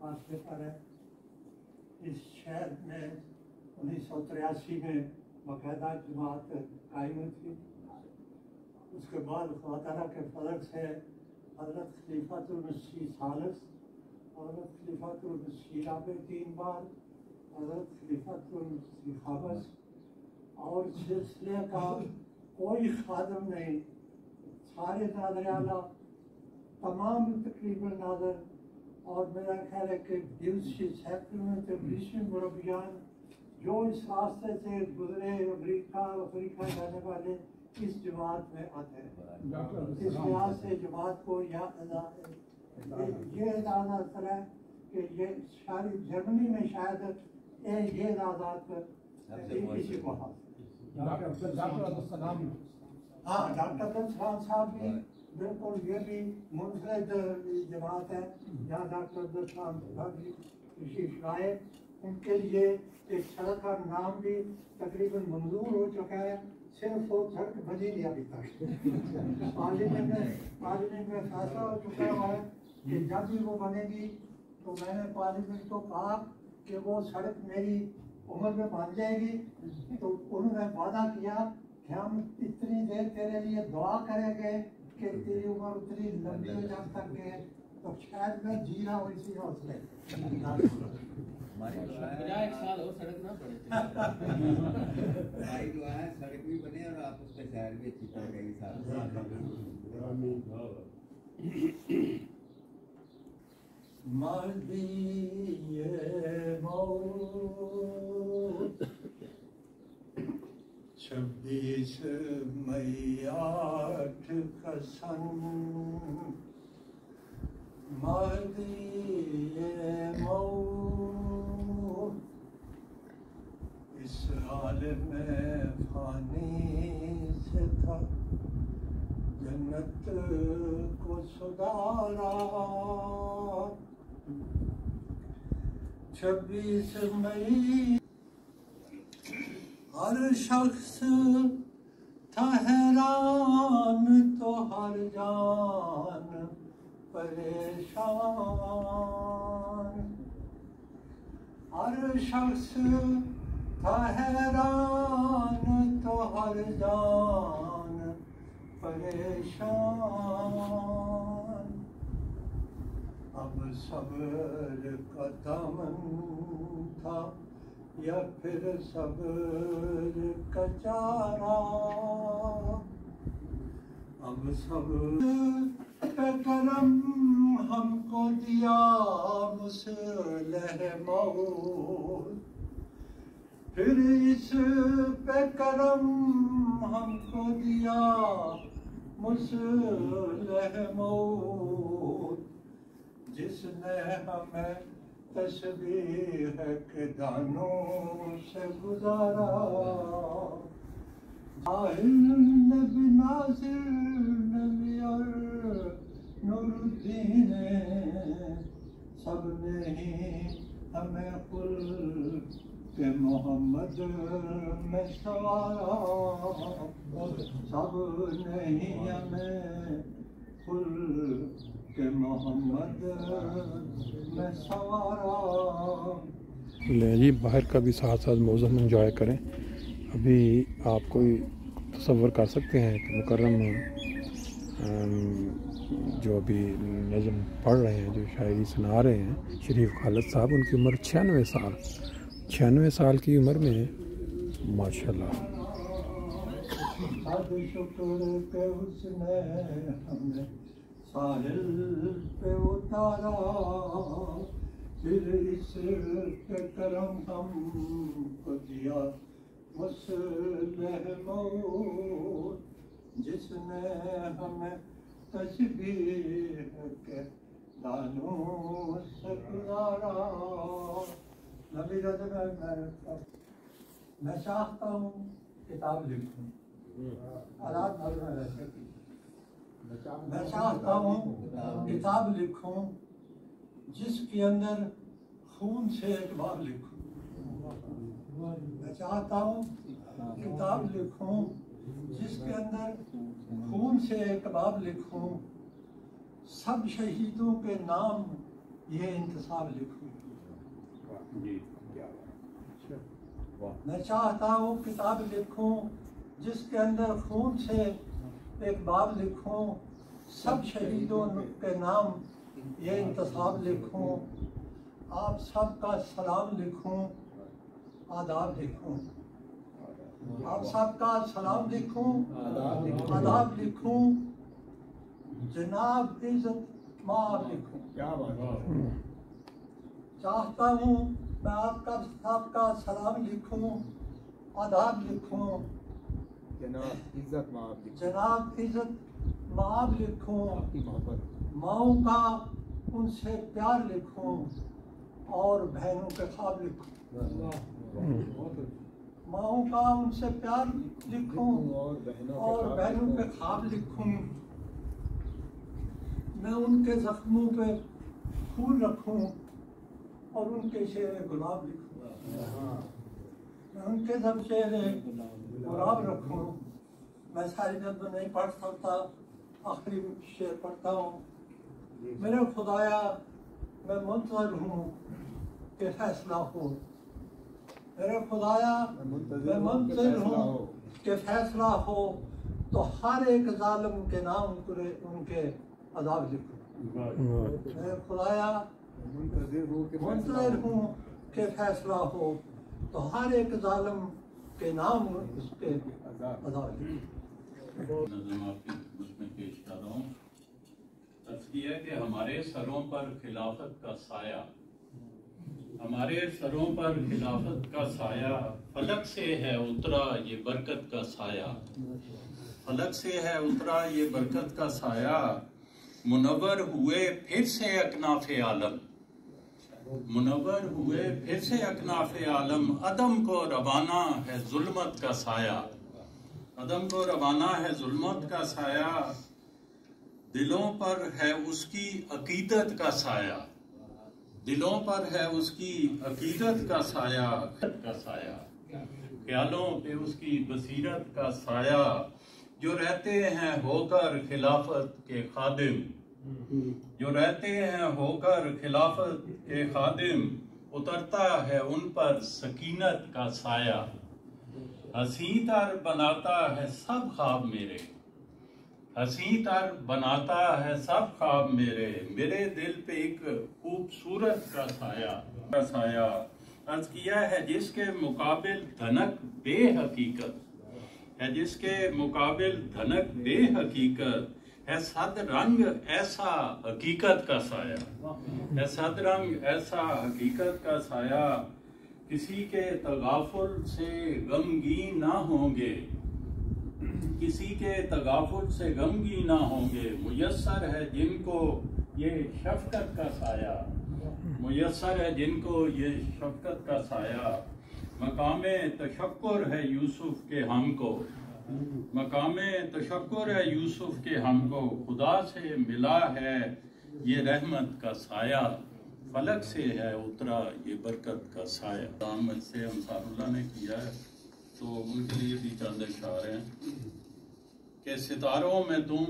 فاصلے پر ہے. اس شہر میں 1983 میں باقاعدہ جماعت قائم ہوئی تھی. اس کے بعد خدا تعالیٰ کے فضل سے حضرت خلیفۃ المسیح ثالث، حضرت خلیفۃ المسیح رابع 3 بار، حضرت خلیفۃ المسیح خامس، اور سلسلے کا کوئی خادم نہیں، سارے ناظر اعلیٰ، تمام تقریباً ناظر، اور میرا خیال ہے کہ 200 میں تبلیغی مربیان جو اس راستے سے گزرے افریقہ جانے والے اس جماعت میں آتے ہیں. اس لحاظ سے جماعت کو یہ اعزاز ہے کہ یہ ساری جرمنی میں شاید یہ اعزازات کسی کو حاصل. ہاں، ڈاکٹر عبدالسلام صاحب بھی بالکل یہ بھی منفرد جماعت ہے. یہاں ڈاکٹر عبدالسلام صاحب بھی تشریف لائے. ان کے لیے ایک سڑک کا نام بھی تقریباً منظور ہو چکا ہے، صرف وہ سڑک بنی نہیں ابھی تک. پارلیمنٹ میں فیصلہ ہو چکا ہوا ہے کہ جب بھی وہ بنے گی تو میں نے پارلیمنٹ کو کہا کہ وہ سڑک میری عمر میں بن جائے گی. تو انہوں نے وعدہ کیا کہ ہم اتنی دیر تیرے لیے دعا کریں گے کہ تیری عمر اتنی لمبی ہو جا سکے. تو شاید میں جی رہا ہوں اسی حوصلے. ایک سال اور سڑک نہ بنے. ہماری دعا ہے سڑک بھی بنے اور آپ اس پہ سیر بھی اچھی طرح گئی مہدی موت 26 مئی 8 کا سن، مہدی موت اس عالم فانی سے تھا، جنت کو سدھارا. 26 مئی ہر شخص تھا حیران تو ہر جان پریشان. ہر شخص تھا حیران تو ہر جان پریشان. اب صبر کا دامن تھا یا پھر صبر کا چارہ. اب صبر پہ کرم ہم کو دیا مسلح موت، پھر اس پہ کرم ہم کو دیا مسلح موت، جس نے ہمیں تسبیح کے دانوں سے گزارا. جاہل نبی ناصر نبی اور نور الدین سب نے ہی ہمیں خلق کہ محمد میں سوارا. سب نہیں ہمیں خلق کہ محمد میں سوارا. لیں جی باہر کا بھی ساتھ ساتھ موسم انجوائے کریں. ابھی آپ کوئی تصور کر سکتے ہیں کہ مکرم جو ابھی نظم پڑھ رہے ہیں، جو شاعری سنا رہے ہیں، شریف خالد صاحب، ان کی عمر 96 سال، 96 سال کی عمر میں ماشاء اللہ. شکر کہ اس نے ہمیں ساحل پہ اتارا، پھر اس پہ کرم ہم کو دیا مسلح موت، جس نے ہمیں تسبیح کے دانوں سے گزارا. نبی رضا میں چاہتا ہوں کتاب لکھوں، حالات معلوم رہتے تھے. میں چاہتا ہوں کتاب لکھوں جس کے اندر خون سے ایک باب لکھوں. میں چاہتا ہوں کتاب لکھوں جس کے اندر خون سے ایک باب لکھوں. سب شہیدوں کے نام یہ انتصاب لکھوں. میں چاہتا ہوں کتاب لکھوں جس کے اندر خون سے ایک باب لکھوں, سب شہیدوں کے نام یہ انتصاب لکھوں, آپ سب کا سلام لکھوں, آداب لکھوں, آپ سب کا سلام لکھوں, آداب لکھوں, جناب عزت مآب لکھوں. چاہتا ہوں میں آپ کا سب کا سلام لکھوں, آداب لکھوں, جناب عزت مآب لکھوں, ماؤں کا ان سے پیار لکھوں اور بہنوں کے خواب لکھوں. ماؤں کا ان سے پیار لکھوں اور بہنوں کے خواب لکھوں. میں ان کے زخموں پہ پھول رکھوں اور ان کے شعر گلاب لکھوں. میں ان کے سب شعر گلاب رکھوں. میں ساری جلد نہیں پڑھ سکتا, آخری شعر پڑھتا ہوں. میرے خدایا میں منتظر ہوں کہ فیصلہ ہو. میرے خدایا میں منتظر ہوں کہ فیصلہ ہو, تو ہر ایک ظالم کے نام ان کے عذاب لکھو. میرے خدایا منتظر ہوں کہ فیصلہ ہو, تو ہر ایک ظالم کے نام اس کے عذاب لکھو. نظم آپ کی خدمت میں پیش کر رہا ہوں. تذکیہ ہے کہ ہمارے سروں پر خلافت کا سایہ, ہمارے سروں پر خلافت کا سایہ, فلک سے ہے اترا یہ برکت کا سایہ, فلک سے ہے اترا یہ برکت کا سایہ, منور ہوئے پھر سے اکناف عالم, منور ہوئے پھر سے اکناف عالم, عدم کو روانہ ہے ظلمت کا سایہ, عدم کو روانہ ہے ظلمت کا سایہ, دلوں پر ہے اس کی عقیدت کا سایہ, دلوں پر ہے اس کی عقیدت کا سایہ, خیالوں پہ اس کی بصیرت کا سایہ, جو رہتے ہیں ہو کر خلافت کے خادم, جو رہتے ہیں ہو کر خلافت کے خادم, اترتا ہے ان پر سکینت کا سایہ, حسین تر بناتا ہے سب خواب میرے, حسین تر بناتا ہے سب خواب میرے, میرے دل پہ ایک خوبصورت کا سایہ, عرض کیا ہے جس کے مقابل دھنک بے حقیقت, ہے جس کے مقابل دھنک بے حقیقت, ہے صد رنگ ایسا حقیقت کا سایہ, ہے صد رنگ ایسا حقیقت کا سایہ, کسی کے تغافل سے غمگین نہ ہوں گے, کسی کے تغافل سے غمگین نہ ہوں گے, میسر ہے جن کو یہ شفقت کا سایہ, میسر ہے جن کو یہ شفقت کا سایہ, مقام تشکر ہے یوسف کے ہم کو, مقام تشکر ہے یوسف کے ہم کو, خدا سے ملا ہے یہ رحمت کا سایہ, فلک سے ہے اترا یہ برکت کا سایہ. احمد سے انصار اللہ نے کیا ہے تو ان کے لیے بھی چند اشعار ہیں کہ ستاروں میں تم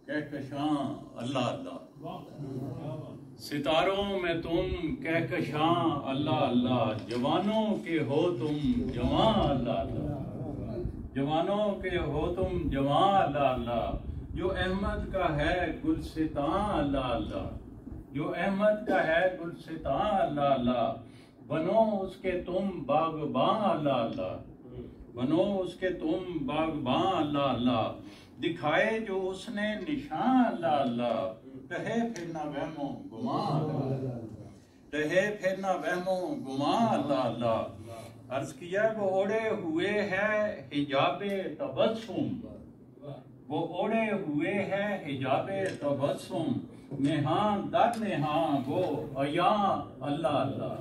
کہکشاں اللہ اللہ, ستاروں میں تم کہکشاں اللہ اللہ, جوانوں کے ہو تم جواں اللہ اللہ, جوانوں کے ہو تم جواں اللہ اللہ, جو احمد کا ہے گلستاں اللہ اللہ, جو احمد کا ہے گلستاں اللہ اللہ, بنو اس کے تم باغباں اللہ اللہ, بنو اس کے تم باغباں اللہ اللہ, دکھائے جو اس نے نشان اللہ اللہ, رہے پھر نہ وہم و گمان اللہ اللہ, رہے پھر نہ وہم و گمان اللہ اللہ. عرض کیا وہ اوڑے ہوئے ہے حجاب تبسم, وہ اوڑے ہوئے ہے حجاب تبسم, نہاں در نہاں وہ عیاں اللہ اللہ,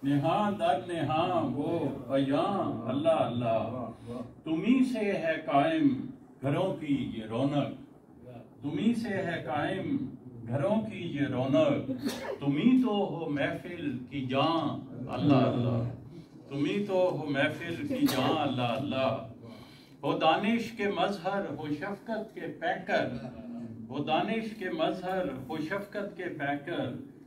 نہاں در نہاں وہ عیاں اللہ اللہ, تمہیں سے ہے قائم گھروں کی یہ رونق, تمہیں سے ہے قائم گھروں کی یہ رونق, تمہیں تو ہو محفل کی جان اللہ اللہ, تمہیں تو ہو محفل کی جان اللہ اللہ, ہو دانش کے مظہر ہو شفقت کے پیکر, وہ دانش کے مظہر ہو شفقت کے پیکر,